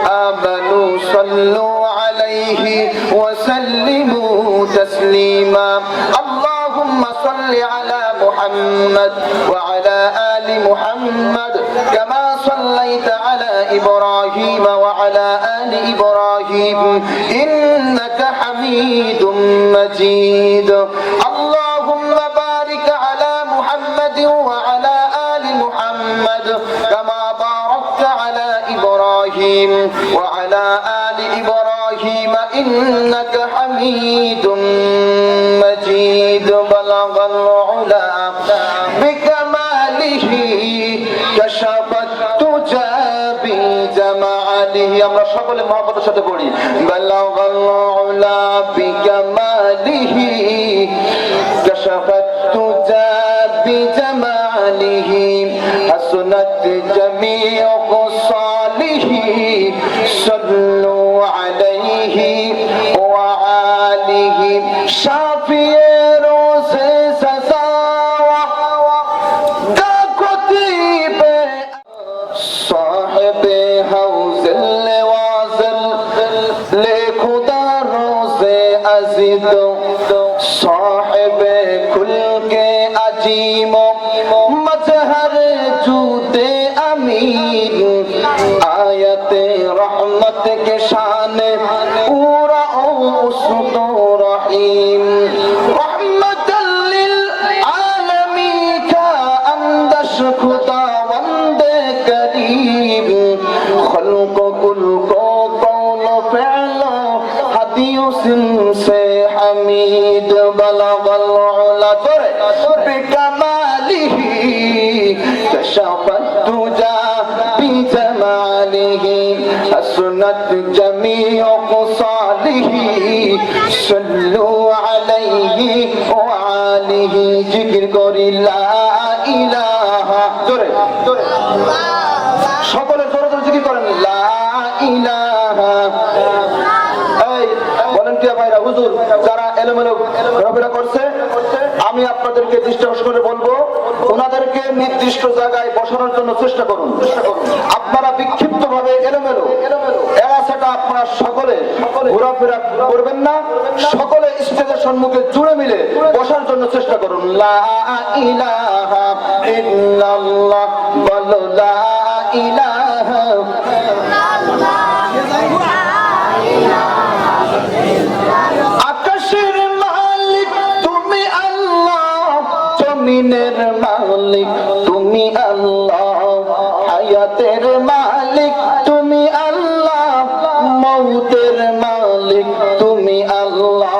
آمنوا صلوا عليه وسلموا تسليما اللهم صل على محمد وعلى آل محمد كما صليت على إبراهيم وعلى آل إبراهيم إنك حميد مجيد اللهم بارك على محمد وعلى آل محمد كما باركت على إبراهيم وعلى آل إبراهيم إنك حميد مجيد بلغ العلا بكماله كشف الدجى بجماله আমরা সকলে মহব্বতের সাথে পড়ি بلغ العلا بكماله كشف الدجى بجماله حسنت جميع خصاله صلوا عليه وآله شافي روزه سزاوا دا كتب صاحب حوض الوازل لخدا روزه عزیز صاحب کل کے عظیم مظہر جود امین آیت رحمت کے شان پورا اسد رحیم رحمت للعالمین کا اندش خدا وند کریم خلق کل کو قول فعل حدیث سے حمید بلغ العلا بکماله کشف الدجى بجماله حسنت جميع خصاله صلوا عليه وآله জিকির করি লা ইলাহা জোরে সকলে জোরে জোরে জিকির করেন লা ইলাহা ভাইরা হুজুর যারা এলোমেলো ঘোরাফেরা করছে আমি আপনাদেরকে দৃষ্টি আকর্ষণ করে বলবো ওনাদেরকে নির্দিষ্ট জায়গায় বসানোর জন্য চেষ্টা করুন আপনারা বিক্ষিপ্ত ভাবে এলোমেলো এরা সেটা আপনারা সকলে ঘোরাফেরা করবেন না সকলে স্টেজের সম্মুখে জুড়ে মিলে বসার জন্য চেষ্টা করুন লা ইলাহা ইল্লাল্লাহ বলো লা ইলাহা আকাশের মালিক তুমি আল্লাহ জমিনের মালিক তুমি আল্লাহ হায়াতের মালিক তুমি আল্লাহ মউতের মালিক তুমি আল্লাহ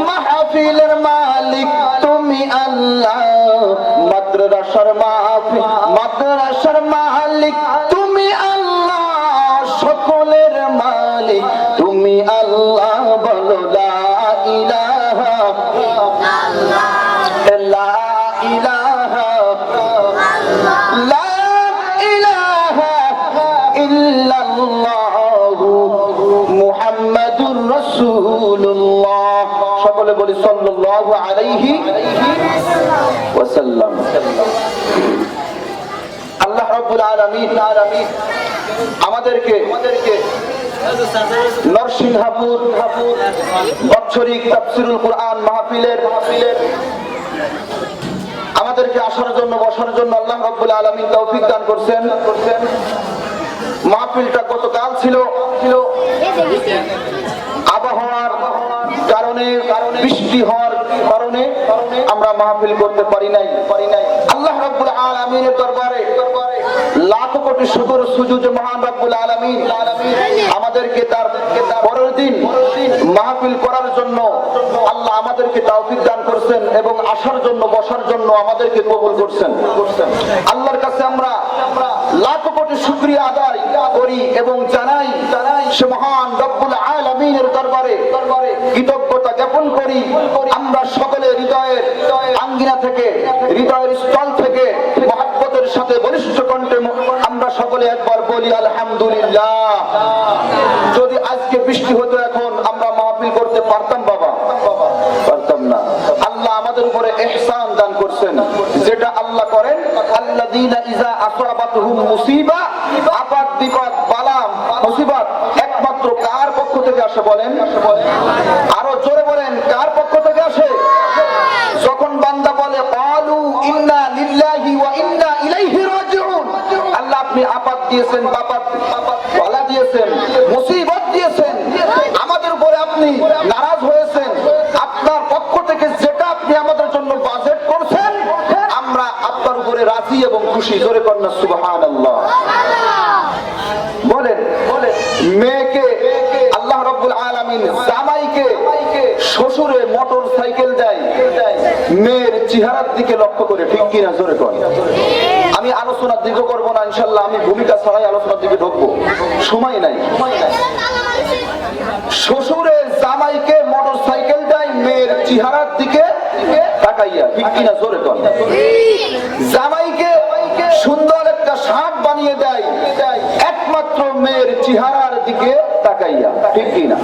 মাহফিলের মালিক তুমি আল্লাহ মাদ্রাসার মালিক তুমি আল্লাহ সকলের মালিক তুমি আল্লাহ বলো লা ইলাহা লা ইলাহা লা ইলাহা ইল্লাল্লাহু মুহাম্মাদুর রাসূলুল্লাহ সকলে বলি সাল্লাল্লাহু আলাইহি ওয়াসাল্লাম আল্লাহ রাব্বুল আলামিন আমাদেরকে নরসিংহাপুর বাৎসরিক তাফসীরুল কুরআন মাহফিলের আমাদেরকে আসার জন্য বসার জন্য আল্লাহ রাব্বুল আলামিন তৌফিক দান করছেন মাহফিলটা গতকাল ছিল আবহাওয়ার কারণে বৃষ্টি হওয়ার কারণে আমরা মাহফিল করতে পারি নাই আল্লাহ রাব্বুল আলামিনের দরবারে লাখ কোটি শুকর সুজুদ মহান রাব্বুল আলামিন আমাদেরকে তার পরের দিন মাহফিল করার জন্য আল্লাহ আমাদেরকে তৌফিক দান করেছেন এবং আসার জন্য বসার জন্য আমাদেরকে কবুল করেছেন আল্লাহর কাছে আমরা লাখ কোটি শুকরিয়া আদায় করি এবং জানাই সে মহান রব্বুল আলামিনের দরবারে কৃতজ্ঞতা জ্ঞাপন করি আমরা সকলে হৃদয়ের আঙ্গিনা থেকে হৃদয়ের স্থল থেকে মহব্বতের সাথে বলিষ্ঠ কণ্ঠে আমরা সকলে একবার বলি আলহামদুলিল্লাহ যদি আজকে বৃষ্টি হতো এখন আমরা মাহফিল করতে পারতাম বাবা পারতাম না আল্লাহ আমাদের উপরে ইহসান দান করছেন যেটা আল্লাহ করেন আল্লাযীনা ইযা আসাবাতুহুম মুসিবা আপদ বিপদ বালা মুসিবত একমাত্র কার পক্ষ থেকে আসে বলেন? আরো জোরে বলেন, কার পক্ষ থেকে আসে? যখন বান্দা বলে ক্বালু ইন্না লিল্লাহি ওয়া ইন্না ইলাইহি রাজিউন, আল্লাহ আপনি আপাত দিয়েছেন, বাপাত বালা দিয়েছেন, মুসিবত দিয়েছেন, আমাদের উপরে আপনি নারাজ হয়েছেন, আপনার পক্ষ থেকে যেটা আপনি আমাদের জন্য বাজেট করছেন আমরা আপনার উপরে রাজি এবং খুশি। জোরে কন্যা সুবহানাল্লাহ। বলেন মেয়েকে আল্লাহ রাব্বুল আলামিন জামাইকে শ্বশুরে মোটর সাইকেল দেয় মেয়ের চেহারার দিকে লক্ষ্য করে, ঠিক কিনা? জোরে কর। আমি আলোচনা দীর্ঘ করব না ইনশাআল্লাহ, আমি ভূমিকা ছাড়াই আলোচনার দিকে ঢুকবো, সময় নাই। শ্বশুরে জামাইকে মোটর সাইকেল দেয় মেয়ের চেহারার দিকে তাকাইয়া, ঠিক কিনা? জোরে কর। জামাইকে সুন্দর একটা শার্ট বানিয়ে দেয় একমাত্র মেয়ের চেহারার দিকে তাকাইয়া, ঠিক কিনা?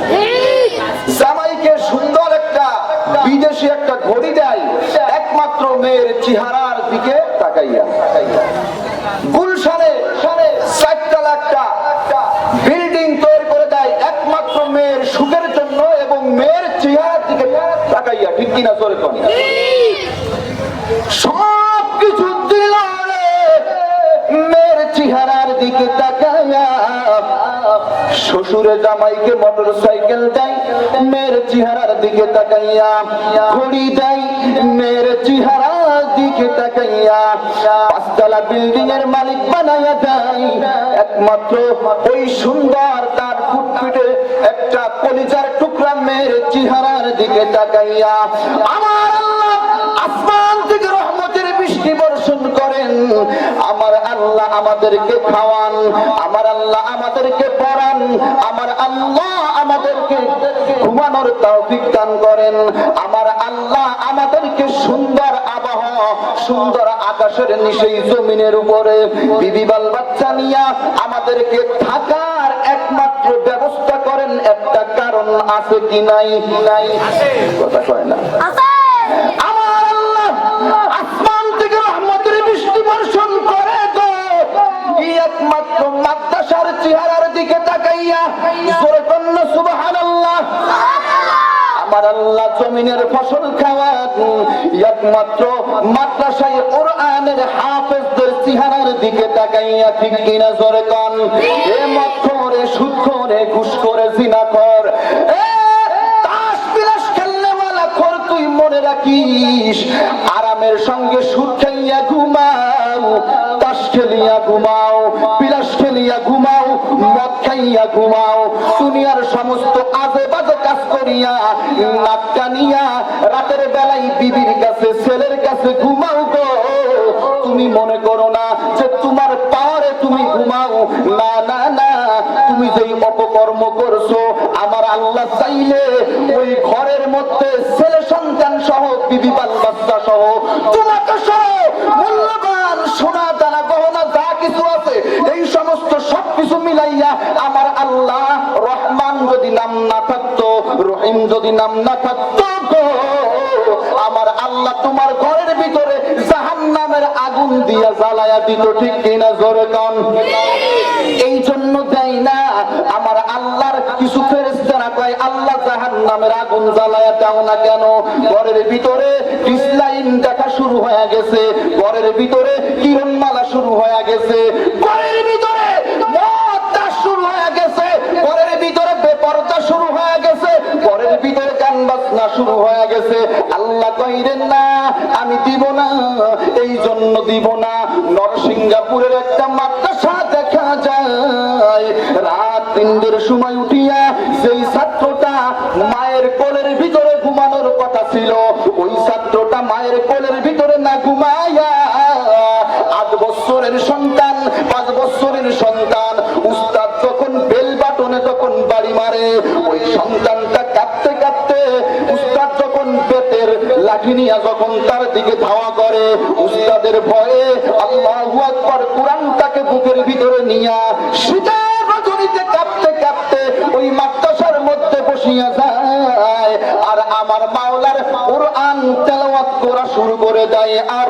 জামাইকে সুন্দর একটা বিদেশি একটা ঘড়ি দেয় একমাত্র মেয়ের চেহারার দিকে তাকাইয়া। গুলশানে 4 একটা বিল্ডিং তৈরি করে দেয় একমাত্র মেয়ের সুখের জন্য এবং মেয়ের চেহারার দিকে তাকাইয়া, ঠিক কিনা? জোরে কর। সব কিছু দিল মেয়ের চেহারার দিকে তাকাইয়া। শ্বশুরে জামাইকে মোটর সাইকেল দেয় মেয়ের চেহারার দিকে তাকাইয়া, ঘড়ি দেয় মেয়ের চেহারার দিকে তাকাইয়া, 5 তলা বিল্ডিং এর মালিক বানাইয়া দেয় একমাত্র ওই সুন্দর তার ফুটফুটে একটা কলিজার টুকরা মেয়ের চেহারার দিকে তাকাইয়া। আমার আল্লাহ আসমান থেকে রহমতের বৃষ্টি বর্ষণ করেন, আমার আল্লাহ আমাদেরকে খাওয়ান, আমার আল্লাহ আমাদেরকে পড়ান, আমার আল্লাহ আমাদেরকে ঘুমানোর তৌফিক দান করেন, আমার আল্লাহ আমাদেরকে সুন্দর আবহাওয়া, সুন্দর আকাশের নিচে জমিনের উপরে বিবি বাল বাচ্চা নিয়ে আমাদেরকে থাকার একমাত্র ব্যবস্থা করেন। একটা কারণ আছে কি নাই? কথা কয় না। আমার আল্লাহ আসমান থেকে রহমতের বৃষ্টি বর্ষণ করে তো একমাত্র মাদ্রাসার চেহারার দিকে তাকাইয়া। জোরে কন্যা সুবহানাল্লাহ। আমার আল্লাহ জমিনের ফসল খাওয়ান একমাত্র মাদ্রাসায় কোরআনের হাফেজদের চেহারার দিকে তাকাইয়া, ঠিক কিনা? জোরে কন। এ মদ করে, সুদ করে, ঘুষ করে, জিনা কর, তাস বিলাস খেলনেওয়ালা খোর, তুই মনে রাখিস আরামের সঙ্গে সুদ খাইয়া ঘুমাও, তাস খেলিয়া ঘুমাও, বিলাস খেলিয়া ঘুমাও, মদ খাইয়া ঘুমাও, দুনিয়ার সমস্ত আজে বাজে কাজ করিয়া নাক টানিয়া রাতের বেলায় বিবির কাছে ছেলের কাছে ঘুমাও গো। তুমি মনে করো না যে তোমার পাওয়ারে তুমি ঘুমাও, না না না, তুমি যেই অপকর্ম করছো আমার আল্লাহ চাইলে ওই ঘরের মধ্যে ছেলে সন্তান সহ বিবি বাল বাচ্চা সহ তোমাকে সহ মূল্যবান সোনা দানা গহনা যা কিছু আছে এই সমস্ত সবকিছু মিলাইয়া আমার আল্লাহ রহমান যদি নাম না থাকতো, রহিম যদি নাম না থাকতো গো, আমার আল্লাহ তোমার ঘরের ভিতরে জাহান্নামের আগুন দিয়া জ্বালায়া দিত, ঠিক কিনা? জোরে কন। এই জন্য দেয় না আমার আল্লাহর কিছু ফেরেশতারা কয় আল্লাহ জাহান্নামের আগুন জ্বালায়া দাও না কেন? ঘরের ভিতরে ডিসলাইন দেখা শুরু হয়ে গেছে, ঘরের ভিতরে কিরণমালা শুরু হয়ে গেছে, ঘরের ভিতরে মদটা শুরু হয়ে গেছে, ঘরের ভিতরে বেপরদা শুরু হয়ে গেছে, ঘরের ভিতরে গান বাজনা শুরু হয়ে গেছে। আল্লাহ কইরেন না আমি দিব না, এই জন্য দিব না। নরসিংহাপুরের একটা মাদ্রাসা দেখা যায় রাত 3টার সময় উঠিয়া সেই ছাত্রটা মায়ের কোলের ভিতরে ঘুমানোর কথা ছিল, ওই ছাত্রটা মায়ের কোলের ভিতরে না ঘুমাইয়া 8 বছরের সন্তান, 5 বছরের সন্তান, উস্তাদ যখন বেল বাটনে যখন বাড়ি মারে ওই সন্তানটা কাঁদতে কাঁদতে উস্তাদ যখন বেতের লাঠি নিয়ে যখন তার দিকে ধাওয়া করে, উস্তাদের ভয়ে আল্লাহু আকবার কোরআনটাকে বুকের ভিতরে নিয়া শীতের রজনীতে কাঁদতে কাঁদতে ওই মাদ্রাসার মধ্যে বসিয়া যায় আর আমার মাওলার কোরআন তেলাওয়াত করা শুরু করে দেয়। আর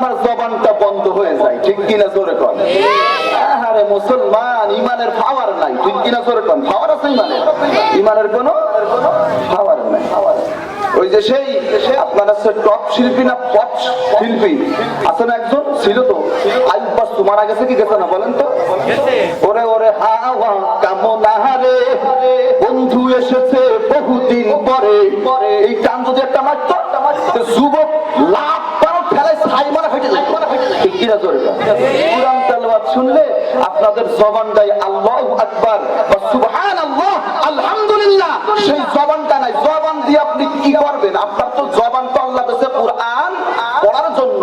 আপনার জবানটা বন্ধ হয়ে যায়, ঠিক কিনা জোরে কন? আরে মুসলমান, ইমানের পাওয়ার নাই, ঠিক কিনা জোরে কন? পাওয়ার আছে ইমানের? ইমানের কোনো পাওয়ার নাই। ওই যে সেই আপনার আছে টপ শিল্পী না পপ শিল্পী আছে না, একজন ছিল তো, আইয়ুব বাস্তু, মারা গেছে কি গেছে না বলেন তো? ওরে ওরে হাওয়া কামনা রে বন্ধু এসেছে বহুদিন পরে, এই গান যদি একটা মারতো যুবক লাভ পারো ফেলায় ছাই মারা ফেটে যায়, ঠিক কিনা জোরে কন? কুরআন তেলাওয়াত শুনলে আপনাদের জবানটাই আল্লাহু আকবার বা সুবহানাল্লাহ আলহামদুলিল্লাহ, সেই জবানটা নাই। জবান দিয়ে আপনি কি করবেন? আপনার তো জবান তো আল্লাহ দেশে কুরআন পড়ার জন্য,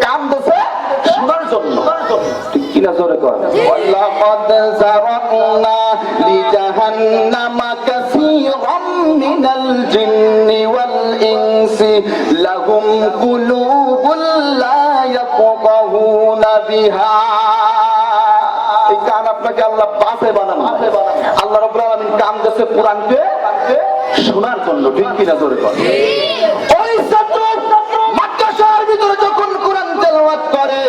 কান দেশে শোনার জন্য, ঠিক কিনা জোরে কন? ওয়ালাকাদ যারানা লিজাহান্নামা কাসীরাম মিনাল জিন্নি ওয়াল ইনসি লাহুম কুলুবুল লা ইয়াফকাহুনা বিহা। এই কান আপনাকে আল্লাহ বাসে বানান, আল্লাহ রাব্বুল আলামিন কান দেশে কুরআনকে শোনার জন্য, ঠিক কিনা জোরে কর? ওই ছাত্র মাদ্রাসার ভিতরে যখন কোরআন তেলাওয়াত করে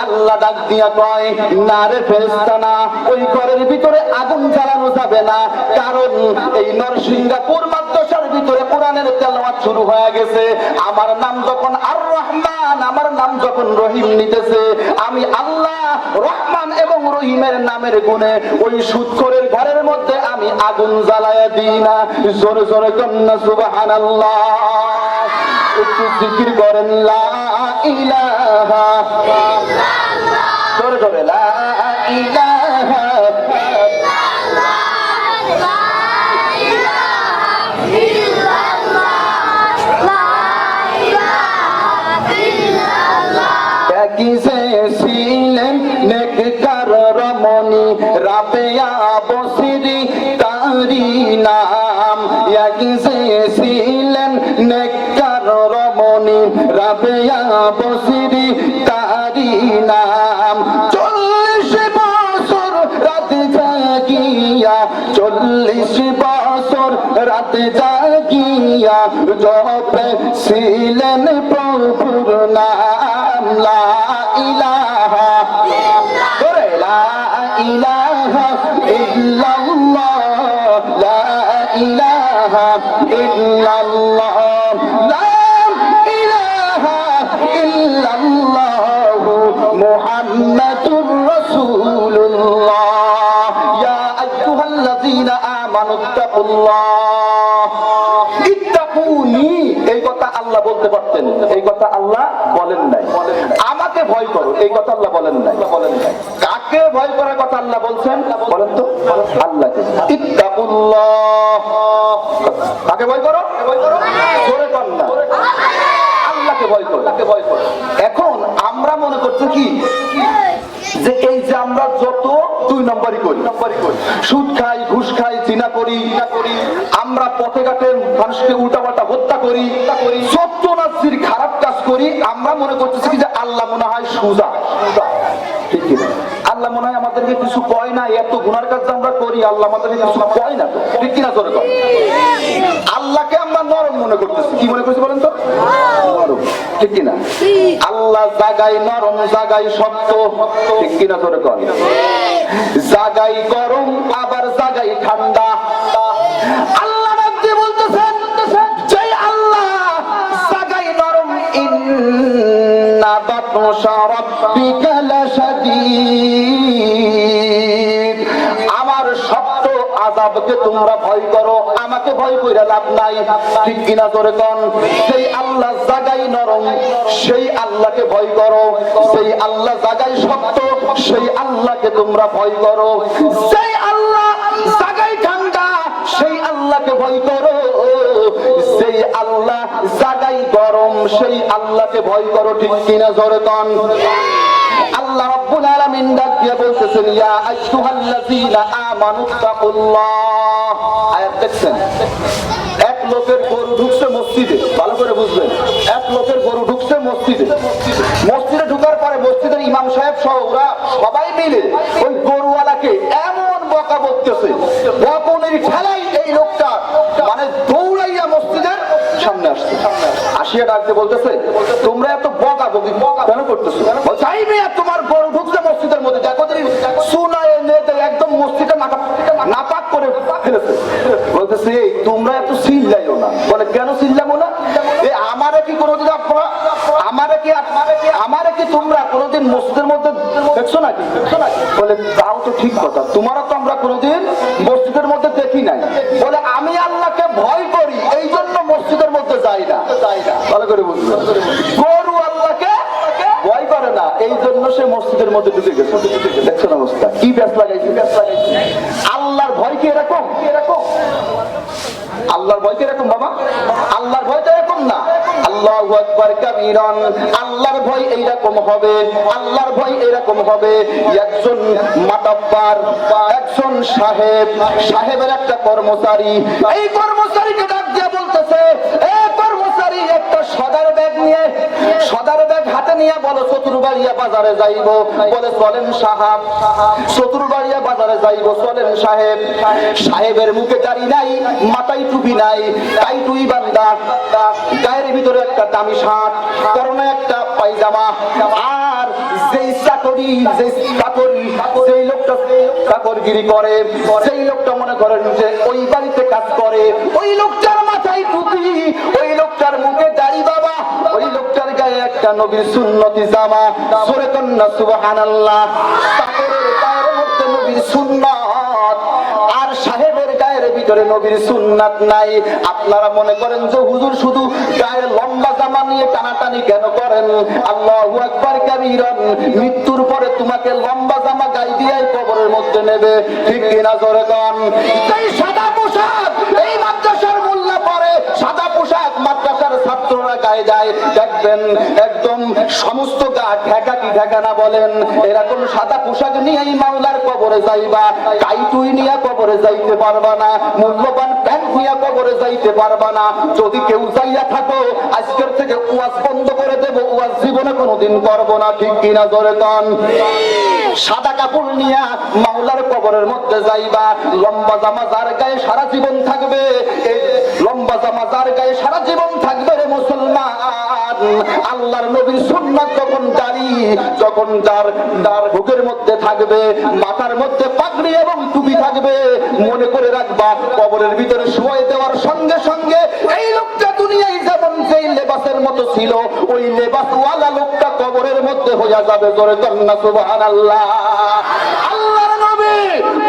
আল্লাহ ডাক দিয়া কয়, না রে ফেরেশতা না, ওই ঘরের ভিতরে আগুন জ্বালানো যাবে না, কারণ এই নরসিংহাপুর মাদ্রাসার ভিতরে কোরআনের তেলাওয়াত শুরু হয়ে গেছে। আমার নাম যখন আর রহমান, আমার নাম যখন রহিম নিতেছে, আমি আল্লাহ রহমান এবং রহিমের নামের গুণে ওই সুদখোরের ঘরের মধ্যে আমি আগুন জ্বালায়া দিই না। জোরে জোরে কন্যা সুবহানাল্লাহ, একটু জিকির করেন লা ইলাহা ইল্লাল্লাহ, জোরে জোরে লা ইলাহা ছিলেন নেককার রমণী রাবেয়া বসরি তারি নাম, ছিলেন নেককার রমণী রাবেয়া বসরি তারি নাম। 40 বছর রাত জাগিয়া, 40 বছর রাত জাগিয়া জপে ছিলেন প্রভুর নাম। লা ইলাহা লা ইলাহা ইল্লাল্লাহ, লা ইলাহা ইল্লাল্লাহ, লা ইলাহা ইল্লাল্লাহ মুহাম্মাদুর রাসূলুল্লাহ। ইয়া আইয়ুহাল্লাযীনা আমানুত্তাকুল্লাহ ইত্তাকুনি, এই কথা আল্লাহ বলতে পারতেন, এই কথা আল্লাহ বলেন নাই। আমাকে ভয় করো, এই কথা আল্লাহ বলেন নাই। কাকে ভয় করার কথা আল্লাহ বলছেন বলেন তো? আল্লাহকে। ইত্তাকুল্লাহ, কাকে ভয় করো? জোরে কর না, আল্লাহকে ভয় করো। এখন আমরা মনে করছি কি যে এই যে আমরা যত 2 নম্বরই করি, সুদ খাই, ঘুষ খাই, জিনা করি, আমরা পথে ঘাটে মানুষকে উল্টাপাল্টা হত্যা করি, সত্যনাশীর খারাপ কাজ করি, আমরা মনে করতেছি কি যে আল্লাহ মনে হয় সুজা, ঠিক কিনা? আল্লাহ মনে হয় আমাদেরকে কিছু কয় না, এত গুনার কাজ আমরা করি, আল্লাহ আমাদেরকে কিছু কয় না, তো ঠিক কিনা জোরে কর? আল্লাহকে আমরা নরম মনে করতেছি, কি মনে করছি বলেন তো? নরম, ঠিক কিনা? আল্লাহ জাগায় নরম, জাগায় শক্ত, ঠিক কিনা জোরে কর? জাগাই গরম আবার জাগাই ঠান্ডা। আল্লাহ রাব্বি বলতেছেন যে আল্লাহ জাগাই নরম, ইন্না বাতশা রাব্বিকা লাশাদীদ, আমার শক্ত আযাবকে তোমরা ভয় করো, আমাকে ভয় কইরা লাভ নাই, ঠিক কিনা জোরে কোন? সেই আল্লাহ জাগাই নরম, সেই আল্লাহকে ভয় করো, সেই আল্লাহ জাগাই শক্ত, সেই আল্লাহকে তোমরা ভয় করো, সেই আল্লাহ জাগাই ঠান্ডা, সেই আল্লাহকে ভয় করো, সেই আল্লাহ জাগাই গরম, সেই আল্লাহকে ভয় করো, ঠিক কিনা জোরে কোন? আল্লাহ রাব্বুল আলামিন ডাক দিয়ে বলতেছেন, ইয়া আইয়ুহাল্লাযীনা আমানুত্তাকুল্লাহ। আয়াত দেখছেন? এক লোকের গরু ঢুকছে মসজিদে, ভালো করে বুঝবেন, এক লোকের গরু ঢুকছে মসজিদে, মসজিদে ঢুকার পরে মসজিদের ইমাম সাহেব সহ ওরা সবাই মিলে ওই গরুওয়ালাকে এমন বকা বকতেছে, বকুনির ঠেলাই এই লোকটা মানে দৌড়াইয়া মসজিদের সামনে আসছে। আসিয়া ডাকতে বলতেছে, তোমরা এত বকাবকি কেন করতেছো? চাই মেয়ে তোমার গরু ঢুকছে মসজিদের মধ্যে, দেখো সুনায় নেতে একদম মসজিদে নাপাক করে ফেলেছে। বলতেছে তোমরা এত চিল্লাইও না। বলে কেন চিল্লাবো না? আমারে কি কোনোদিন আপনারা আমারে কি তোমরা কোনোদিন মসজিদের মধ্যে দেখছো নাকি? বলে তাও তো ঠিক কথা, তোমারা তো আমরা কোনোদিন মসজিদের মধ্যে দেখি নাই। বলে আমি আল্লাহকে ভয় করি, এই জন্য মসজিদের মধ্যে যাই না। ভালো করে বুঝলো, গরু আল্লাহকে ভয় করে না, এই জন্য সে মসজিদের মধ্যে ঢুকে গেছে। দেখছেন অবস্থা কি ব্যাস লাগাইছে। আল্লাহর ভয় কি এরকম? আল্লাহর ভয় কি এরকম বাবা? আল্লাহর ভয় তো এরকম না। আল্লাহু আকবার কাবীরান, আল্লাহর ভয় এইরকম হবে। আল্লাহর ভয় এরকম হবে, একজন মাতাব্বার, একজন সাহেবের একটা কর্মচারী, এই কর্মচারীকে ডাক দিয়ে বলতেছে, এ কর্মচারী একটা সদার ব্যাগ হাতে নিয়ে বলো চতুরবাড়িয়া বাজারে যাইবো। বলে চলেন সাহেব। চতুরবাড়িয়া বাজারে যাইবো, চলেন সাহেব। সাহেবের মুখে দাড়ি নাই, মাথায় টুপি নাই, তাই টুই বান্দা, গায়ের ভিতরে একটা দামি শার্ট, পরনে একটা পায়জামা। আর যেই লোকটা চাকরগিরি করে, সেই লোকটা মনে করেন যে ওই বাড়িতে কাজ করে, ওই লোকটার মাথায় টুপি, ওই লোকটার মুখে দাড়ি বাবা, ওই লোকটার গায়ে একটা নবীর সুন্নতি জামা। জোরে কন্না সুবহানাল্লাহ। চাকরের গায়ের মধ্যে নবীর সুন্নাত, আর সাহেবের গায়ের ভিতরে নবীর সুন্নাত নাই। আপনারা মনে করেন যে হুজুর শুধু গায়ের লম্বা জামা নিয়ে টানাটানি কেন করেন? আল্লাহু আকবার কাবীরান, মৃত্যুর পরে তোমাকে লম্বা জামা গায়ে দিয়ে কবরের মধ্যে নেবে, ঠিক কিনা জোরে কন? এই সাদা পোশাক, এই মাদ্রাসার মোল্লা পরে সাদা পোশাক মাদ্রাসার ছাত্ররা গায়ে যায়, দেখবেন একদম সমস্ত গা ঢাকা কি ঢাকা না বলেন, এরকম সাদা পোশাক নিয়েই মাওলার কবরে যাইবা। কাইটুই নিয়ে কবরে যাইতে পারবা না, মূল্যবান প্যান্ট নিয়ে কবরে যাইতে পারবা না। যদি কেউ যাইয়া থাকো, আজকের থেকে ওয়াজ বন্ধ করে দেব, ওয়াজ জীবনে কোনোদিন করবো না, ঠিক কিনা জোরে কন? সাদা কাপড় নিয়ে মাওলার কবরের মধ্যে যাইবা। লম্বা জামা যার গায়ে সারা জীবন থাকবে, এই লম্বা জামা যার গায়ে সারা জীবন থাকবে রে মুসলমান, আল্লাহর নবীর সুন্নাত যখন যার বুকের মধ্যে থাকবে, মাথার মধ্যে পাগড়ি এবং টুপি থাকবে, মনে করে রাখবা কবরের ভিতরে শুয়ে দেওয়ার সঙ্গে সঙ্গে এই লোকটা দুনিয়ায় যেমন যেই লেবাসের মতো ছিল, ওই লেবাসওয়ালা লোকটা কবরের মধ্যে হইয়া যাবে। জোরে কন্না সুবহানাল্লাহ। আল্লাহর নবী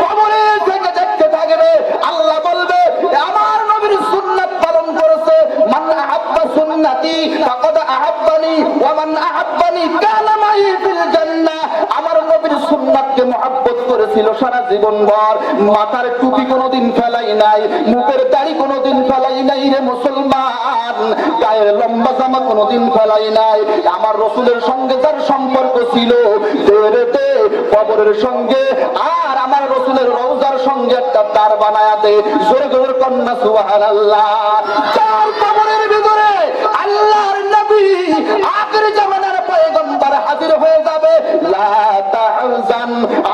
কবরে থেকে দেখতে থাকবে, আল্লাহ বলবে আমার নবীর সুন্নাত পালন করেছে, মান আহাব্বা সুন্নতি ফাকাদ আহাব্বানি ওয়া মান আহাব্বানি কানা মাই ফিল জান্নাহ। আমার নবীর সুন্নাতকে মহব্বত করেছিল সারা জীবন ভর, মাথার টুপি কোনোদিন ফেলাই নাই, মুখের দাড়ি কোনোদিন ফেলাই নাই রে মুসলমান, গায়ের লম্বা জামা কোনোদিন ফেলাই নাই। আমার রাসূলের সঙ্গে যার সম্পর্ক ছিল, দেরেতে কবরের সঙ্গে আর আমার রাসূলের রওজার সঙ্গে একটা তার বানায়া দে। জোরে জোরে কন্না সুবহানাল্লাহ। তার কবরের ভিতরে আল্লাহর নবী আখির জামানার পয়গম্বর হাজির হয়ে যাবে। লা তাহজান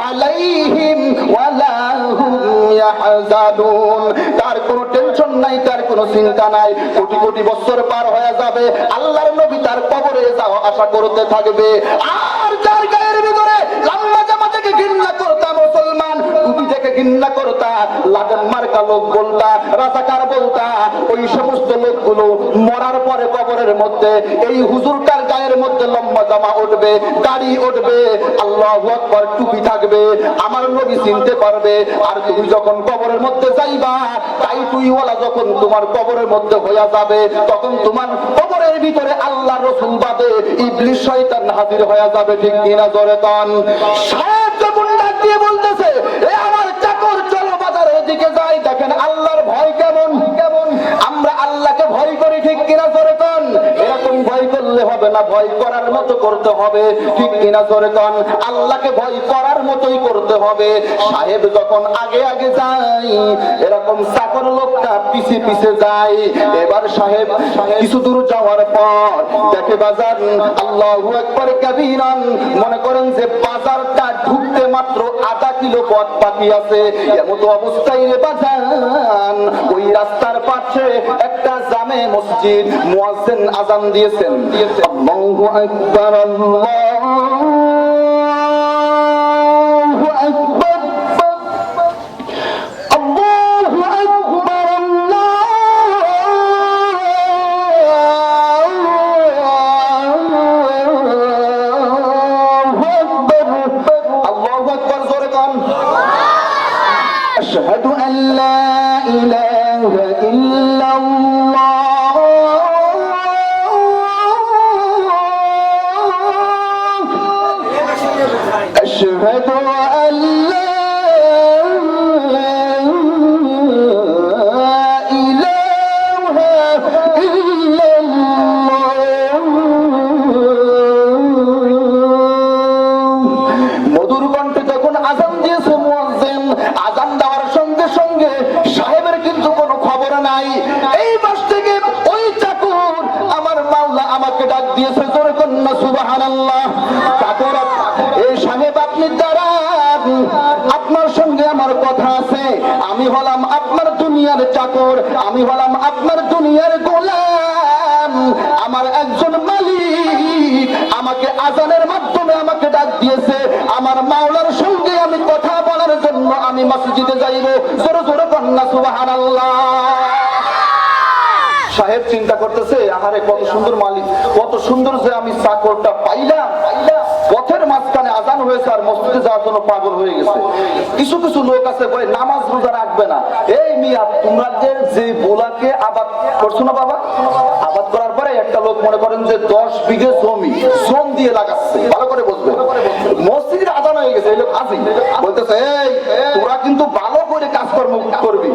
আলাইহিম ওয়া লা হুম ইয়াহজানুন। তার কোনো টেনশন নাই, তার কোনো চিন্তা নাই। কোটি কোটি বছর পার হয়ে যাবে, আল্লাহর নবী তার কবরে যাওয়া আশা করতে থাকবে। আর যার গায়ের ভিতরে লম্বা জামা থেকে ঘৃণা করতা মুসলমান, টুপি থেকে ঘৃণা করতা, লাগাম মার্কা লোক বলতা, রাজাকার বলতা, ওই সমস্ত লোকগুলো মরার পরে কবরের মধ্যে এই হুজুরটার গায়ের মধ্যে লম্বা জামা উঠবে, দাড়ি উঠবে, আল্লাহু আকবার, টুপি থাকবে, আমার নবী চিনতে পারবে। আর তুমি যখন কবরের মধ্যে যাইবা, তাই টুইওয়ালা যখন তোমার কবরের মধ্যে হইয়া যাবে, তখন তোমার কবরের ভিতরে আল্লাহ রাসূল বাদে ইবলিস শয়তান হাজির হয়ে যাবে, ঠিক কিনা জোরে কন? সাহেব যখন ডাক দিয়ে বলতেছে, এ আমার চাকর চলো বাজারের দিকে যাই, দেখেন আল্লাহর ভয় কেমন কেমন। আমরা আল্লাহকে ভয় করি, ঠিক কিনা জোরে কন? এরকম ভয় করলে হবে না, ভয় করার মতো করতে হবে, ঠিক কিনা জোরে কন? আল্লাহকে ভয় করার মতোই করতে হবে। সাহেব যখন আগে আগে যায়, এরকম চাকর লোকটা পিছে পিছে যায়। এবার সাহেব কিছু দূর যাওয়ার পর দেখে বাজার, আল্লাহু আকবার কাবীরান, মনে করেন যে বাজারটা ঢুকতে মাত্র আধা কিলো পথ বাকি আছে। এমত অবস্থায় রে বাজান ওই রাস্তার পাশে একটা জামে মসজিদ, মুয়াজ্জিন আযান দিয়েছেন। আল্লাহু আকবার, আল্লাহু আকবার, আল্লাহু আকবার, আল্লাহু আকবার, জোরে কোন। আশহাদু আল্লা ইলাহা ইল্লাল্লাহ, আশহাদু আল্লা আপনার সঙ্গে আমার কথা আছে। আমি হলাম আপনার দুনিয়ার চাকর, আমি হলাম আপনার দুনিয়ার গোলাম। আমার একজন মালিক আমাকে আজানের মাধ্যমে আমাকে ডাক দিয়েছে। আমার মাওলার সঙ্গে আমি কথা বলার জন্য আমি মসজিদে যাইব। জোরে জোরে কন্যা সুবহানাল্লাহ। সাহেব চিন্তা করতেছে, আহারে কত সুন্দর মালিক, কত সুন্দর যে আমি চাকরটা পাইলাম। পথের মাঝখানে আজান হয়েছে আর মসজিদে যাওয়ার জন্য পাগল হয়ে গেছে। কিছু কিছু লোক আছে বলে নামাজ রোজা রাখবে না। এই মিয়া, তোমরা যে বোলাকে আবাদ করছো না বাবা, আবাদ করার পরে একটা লোক মনে করেন যে 10 বিঘে জমি শ্রম দিয়ে লাগাচ্ছে, ভালো করে বুঝবে। মসজিদের আজান হয়ে গেছে, এই লোক আজি বলতেছে, এই তোরা কিন্তু ভালো করে কাজকর্ম করবি,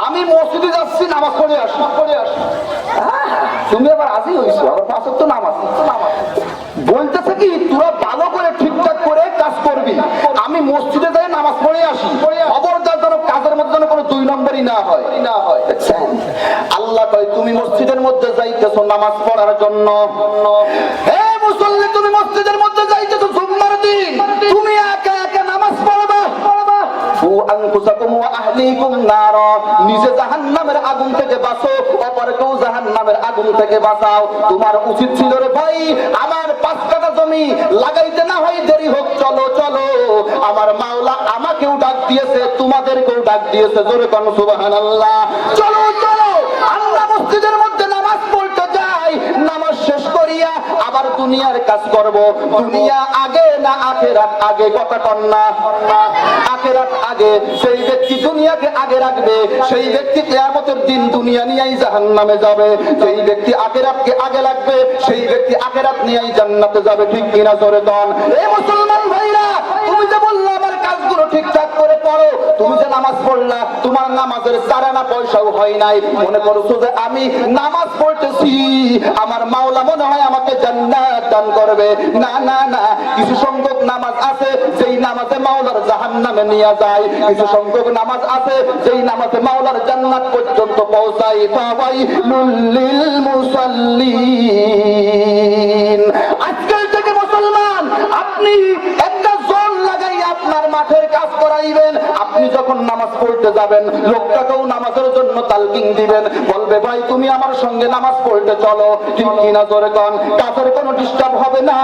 আমি মসজিদে যাচ্ছি নামাজ পড়ে আসি। তুমি আবার আজি হইছো, আবার 5 ওয়াক্ত নামাজ বলতেছে কি, তোরা ভালো করে ঠিকঠাক করে কাজ করবি, আমি মসজিদে যাই নামাজ পড়ে আসি। খবরদার যেন কাজের মধ্যে কোনো 2 নম্বরই না হয়। আল্লাহ কয়, তুমি মসজিদের মধ্যে যাইতেছো নামাজ পড়ার জন্য। হে মুসল্লি, তুমি মসজিদের মধ্যে যাইতেছো জুম্মার দিন, তুমি একা একা নামাজ পড়বা। নিজে জাহান্নামের আগুন থেকে বাঁচো, অপরকেও জাহান্নামের আগুন থেকে বাঁচাও। তোমার উচিত ছিল রে ভাই, আমার 5 কাঠা জমি লাগাইতে না হয় দেরি হোক, চলো চলো। আমার মাওলা আমাকেও ডাক দিয়েছে, তোমাদেরকেও ডাক দিয়েছে। জোরে কোন সুবহানাল্লাহ। চলো চলো, আমরা মসজিদের মধ্যে নামাজ পড়তে যাই, নামাজ শেষ করিয়া আবার দুনিয়ার কাজ করব। দুনিয়া আগে না আখিরাত আগে? কথা কন না। আখিরাত আগে। সেই ব্যক্তি দুনিয়াকে আগে রাখবে, সেই ব্যক্তি কিয়ামতের দিন দুনিয়া নিয়েই জাহান্নামে যাবে। সেই ব্যক্তি আখিরাতকে আগে রাখবে, সেই ব্যক্তি আখিরাত নিয়েই জান্নাতে যাবে। ঠিক কিনা জোরে বল। এই মুসলমান ভাইরা, তুমি যে বললা আমার কাজগুলো ঠিকঠাক করে পড়ো, তুমি যে নামাজ পড়লা, তোমার নামাজের 4 আনা পয়সাও হয় নাই। মনে করছো যে আমি নামাজ পড়তেছি, আমার মাওলা মনে হয় আমাকে জান্নাত দান করবে। না না না, কিছু সংখ্যক নামাজ আছে যেই নামাজে মাওলার জাহান্নামে নিয়ে যায়, কিছু সংখ্যক নামাজ আছে যেই নামাজে মাওলার জান্নাত পর্যন্ত পৌঁছায়। ফাওয়াইলুল লিল মুসাল্লিন। আজকাল থেকে মুসলমান, আপনি একটা জোন লাগাই আপনার মাঠের কাজ করাইবেন। আপনি যখন নামাজ পড়তে যাবেন, লোকটাকেও নামাজের জন্য তালকিন দিবেন, বলবে ভাই তুমি আমার সঙ্গে নামাজ পড়তে চলো। ঠিক কিনা জোরে কোন। কাজের কোনো ডিস্টার্ব হবে না।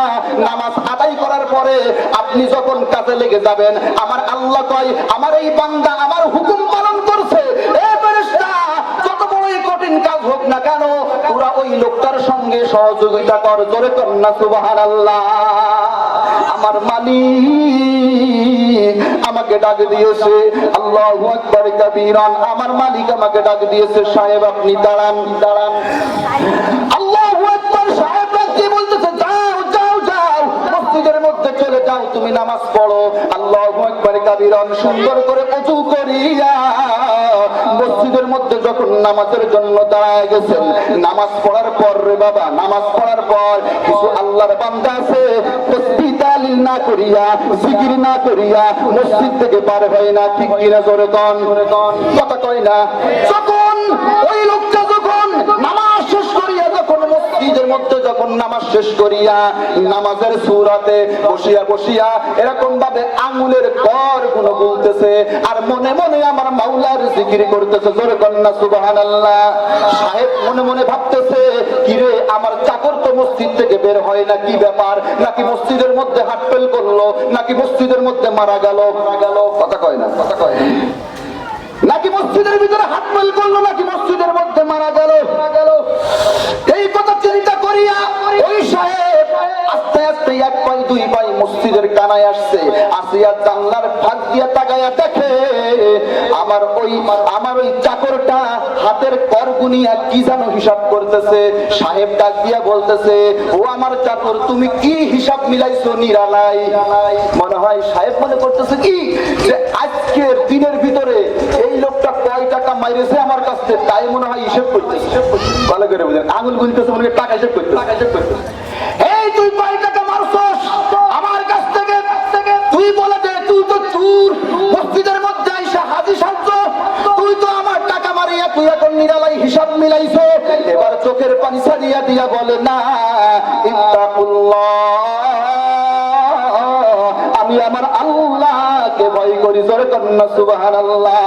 নামাজ আদায় করার পরে আপনি যখন কাজে লেগে যাবেন, আমার আল্লাহ কয়, আমার এই বান্দা আমার হুকুম পালন করছে। এ ফেরেশতা, যত বড়ই কঠিন কাজ হোক না কেন, তোরা ওই লোকটার সঙ্গে সহযোগিতা কর। জোরে কর না সুবহানাল্লাহ। আমার মালিক আমাকে ডাক দিয়েছে, আল্লাহু আকবার কাবীরান। আমার মালিক আমাকে ডাক দিয়েছে, সাহেব আপনি দাঁড়ান দাঁড়ান। আল্লাহু আকবার। সাহেব কি বলতেছে, যাও যাও যাও, মসজিদের মধ্যে চলে যাও, তুমি নামাজ পড়ো। আল্লাহু আকবার কাবীরান। সুন্দর করে ওযু করিয়া মসজিদের মধ্যে যখন নামাজের জন্য দাঁড়ায় গেছেন, নামাজ পড়ার পর রে বাবা, নামাজ পড়ার পর কিছু আল্লাহর বান্দা আছে তাসবিহ তাহলিল না করিয়া, জিকির না করিয়া মসজিদ থেকে বার হয় না। ঠিক কিনা জোরে কোন। কথা কয় না। যখন ওই লোকটা যখন নামাজ শেষ করিয়া যখন মসজিদের মধ্যে যখন নামাজ শেষ শেষ করিয়া নামাজের সূরাতে বসিয়া বসিয়া এরকম ভাবে আঙ্গুলের কর গুলো বলতেছে আর মনে মনে আমার মাওলার জিকির করতেছে। জোরে কন্না সুবহানাল্লাহ। সাহেব মনে মনে ভাবতেছে, কিরে আমার চাকর তো মসজিদ থেকে বের হয় না, কি ব্যাপার? নাকি মসজিদের মধ্যে হাটফেল করলো, নাকি মসজিদের মধ্যে মারা গেল? কথা কয় না, কথা কয় না। নাকি মসজিদের ভিতরে হাটফেল করলো, নাকি মসজিদের মধ্যে মারা গেল? এই কথা চিন্তা করিয়া ওই সাহেব আস্তে আস্তে এক পাই দুই পাই মসজিদের কানায় আসছে। আসিয়া জানলার ফাঁক দিয়া তাকায়া দেখে আমার ওই চাকরটা হাতের কর গুনিয়া কি যেন হিসাব করতেছে। সাহেব ডাক দিয়া বলতেছে, ও আমার চাকর, তুমি কি হিসাব মিলাইছো নিরালাই? মনে হয় সাহেব মনে করতেছে কি যে আজকের দিনের ভিতরে এই লোকটা কয় টাকা মাইরেছে আমার কাছে, তাই মনে হয় হিসাব করতেছে। ভালো করে বুঝেন, আঙুল গুনতেছে, মনে হয় টাকা হিসাব করতেছে। এই তুই কয় টাকা মারছস আমার কাছ থেকে? তুই বলে দে, তুই তো চোর। মসজিদের মধ্যে আইসা হাজি সাজছ, তুই তো আমার টাকা মারিয়া তুই এখন নিরালাই হিসাব মিলাইছো। এবার চোখের পানি ছাড়িয়া দিয়া বলে, না, আমি আমার আল্লাহকে ভয় করি। জোরে কন্না সুবহানাল্লাহ।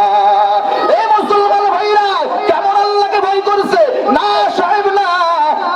এই মুসলমান ভাইরা কেমন আল্লাহকে ভয় করছে? না সাহেব না,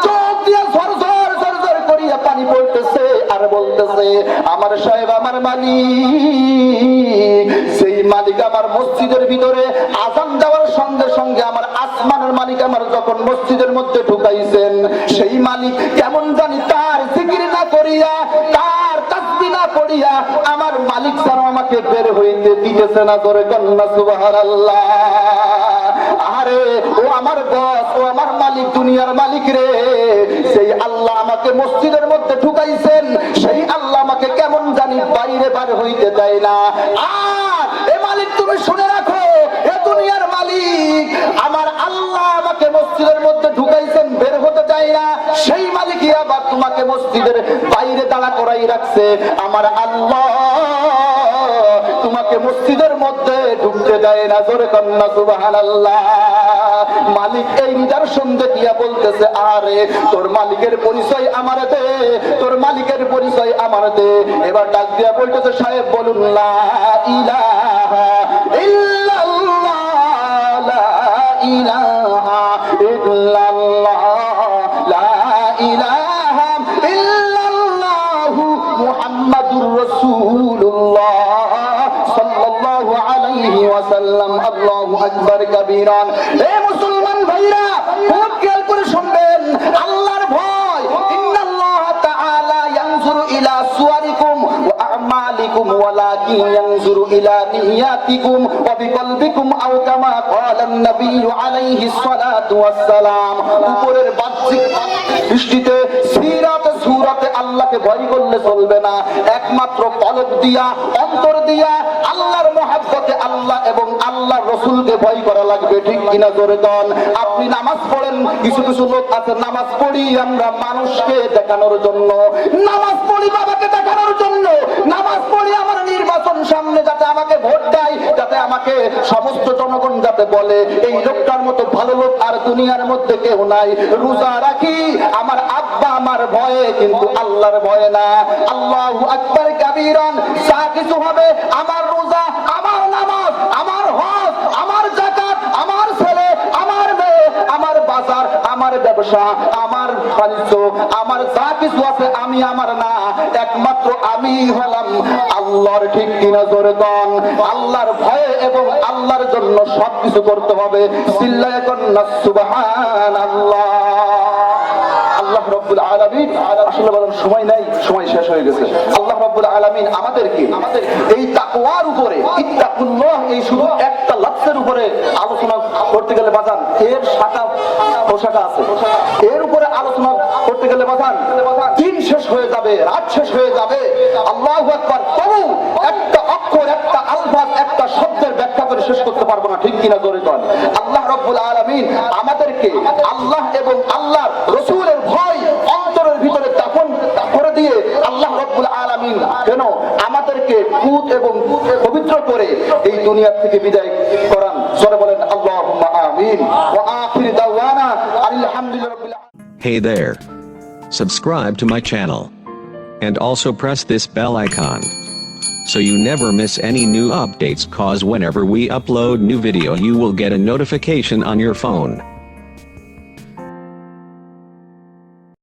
চোখ দিয়া ঝরঝর ঝরঝর করিয়া পানি পড়তেছে আর বলতেছে, আমার সাহেব, আমার মালিক, সেই মালিক আমার মসজিদের ভিতরে আযান দেওয়ার সঙ্গে সঙ্গে আমার আসমানের মালিক আমার যখন মসজিদের মধ্যে ঢুকাইছেন, সেই মালিক কেমন জানি তার জিকির না করিয়া, তার তাসবিহ না পড়িয়া আমার মালিক যেন আমাকে বের হইতে দিতেছে না। জোরে কন্না সুবহানাল্লাহ। আরে ও আমার বস, ও আমার মালিক, দুনিয়ার মালিক রে, সেই আল্লাহ আমাকে মসজিদের মধ্যে ঢুকাইছেন, সেই আল্লাহ আমাকে কেমন জানি বাইরে বার হইতে দেয় না। আর এ মালিক তুমি শুনে রাখো, এ দুনিয়ার মালিক আমার আল্লাহ আমাকে মসজিদের মধ্যে ঢুকাইছেন, বের হতে দেয় না। সেই মালিকই আবার তোমাকে মসজিদের বাইরে দাঁড়া করাই রাখছে। আমার আল্লাহ তোমাকে মসজিদের মধ্যে ঢুকতে দেয় না। জোরে কন্না সুবহানাল্লাহ। মালিক এই নিদর্শন দেখিয়া বলতেছে, আরে তোর মালিকের পরিচয় আমার দে, তোর মালিকের পরিচয় আমার দে। এবার ডাক দিয়া বলতেছে, সাহেব বলুন, লা ইলাহা ইল্লাল্লাহ, লা ইলাহা ইল্লাল্লাহ, লা ইলাহা ইল্লাল্লাহু মুহাম্মাদুর রাসূলুল্লাহ সাল্লাল্লাহু আলাইহি ওয়াসাল্লাম। আল্লাহু আকবার কাবীরান। এ মুসলমান ভাইরা খুব খেয়াল করে শুনবেন, আল্লাহর ভয়। ইন্নাল্লাহ তাআলা ইয়ানজুরু ইলা সুওয়ারিকুম ওয়া আমালিকুম ওয়ালাকিন ইয়ানজুরু ইলা নিয়াতিকুম ওয়া বিকলবিকুম আও কামা ক্বালা an-নাবিয়্যু আলাইহিস সালাতু ওয়াস সালাম। উপরের বাহ্যিক দৃষ্টিতে সিরাতে সূরাতে আল্লাহকে ভয় করলে চলবে না, একমাত্র কলব দিয়া, অন্তর দিয়া আল্লাহর মহব্বতে আল্লাহ এবং আল্লাহর রাসূলকে ভয় করা লাগবে। ঠিক কিনা জোরে দেন। আপনি নামাজ পড়েন, কিছু কিছু লোক আছে নামাজ পড়ি আমরা মানুষকে দেখানোর জন্য, নামাজ পড়ি বাবাকে দেখানোর জন্য, নামাজ পড়ি আমার নির্বাচন সামনে যাতে আমাকে ভোট দেয়, যাতে আমাকে সমস্ত জনগণ যাতে বলে এই লোকটার মতো ভালো লোক আর দুনিয়ার মধ্যে কেউ নাই। রোজা রাখি আমার আব্বা আমার ভয়ে, কিন্তু আল্লাহর ভয়ে না। আল্লাহু আকবার কাবীরান। যা কিছু হবে আমার রোজা, আমার নামাজ, আমার হজ, আমার যাকাত, আমার ছেলে, আমার মেয়ে, আমার বাজার, আমার ব্যবসা, আমার বাণিজ্য, আমার যা কিছু আছে আমি আমার না, একমাত্র আমি হলাম আল্লাহর। ঠিক কিনা জোরে কোন? আল্লাহর ভয়ে এবং আল্লাহর জন্য সবকিছু করতে হবে। চিল্লায়ে কোন না সুবহানাল্লাহ। আল্লাহ রাব্বুল আলামিন, আসলে বলার সময় নাই, সময় শেষ হয়ে গেছে। আল্লাহ রাব্বুল আলামিন আমাদেরকে এই তাকওয়ার উপরে, ইত্তাকুল্লাহ, এই শুধু একটা লফজের উপরে আলোচনা করতে গেলে বাজান এর শাখা প্রশাখা আছে, এর উপরে আলোচনা করতে গেলে বাজান দিন শেষ হয়ে যাবে, রাত শেষ হয়ে যাবে। আল্লাহু আকবার। তবু একটা অক্ষর, একটা আলফাজ, একটা শব্দের ব্যাখ্যা করে শেষ করতে পারবো না। ঠিক কিনা জোরে বল। আল্লাহ রাব্বুল আলামিন আমাদেরকে আল্লাহ এবং আল্লাহর রাসূলের ভয় অন্তরের ভিতরে দাফন করে দিয়ে আল্লাহ রাব্বুল আলামিন কেন আমাদেরকে পুত এবং পবিত্র করে এই দুনিয়া থেকে বিদায় করান। জোরে বলেন আল্লাহুম্মা আমিন। ওয়া আখির দাওয়ানা আলহামদুলিল্লাহি রাব্বিল আলামিন। Hey there. subscribe to my channel, and also press this bell icon so you never miss any new updates, cause whenever we upload new video you will get a notification on your phone.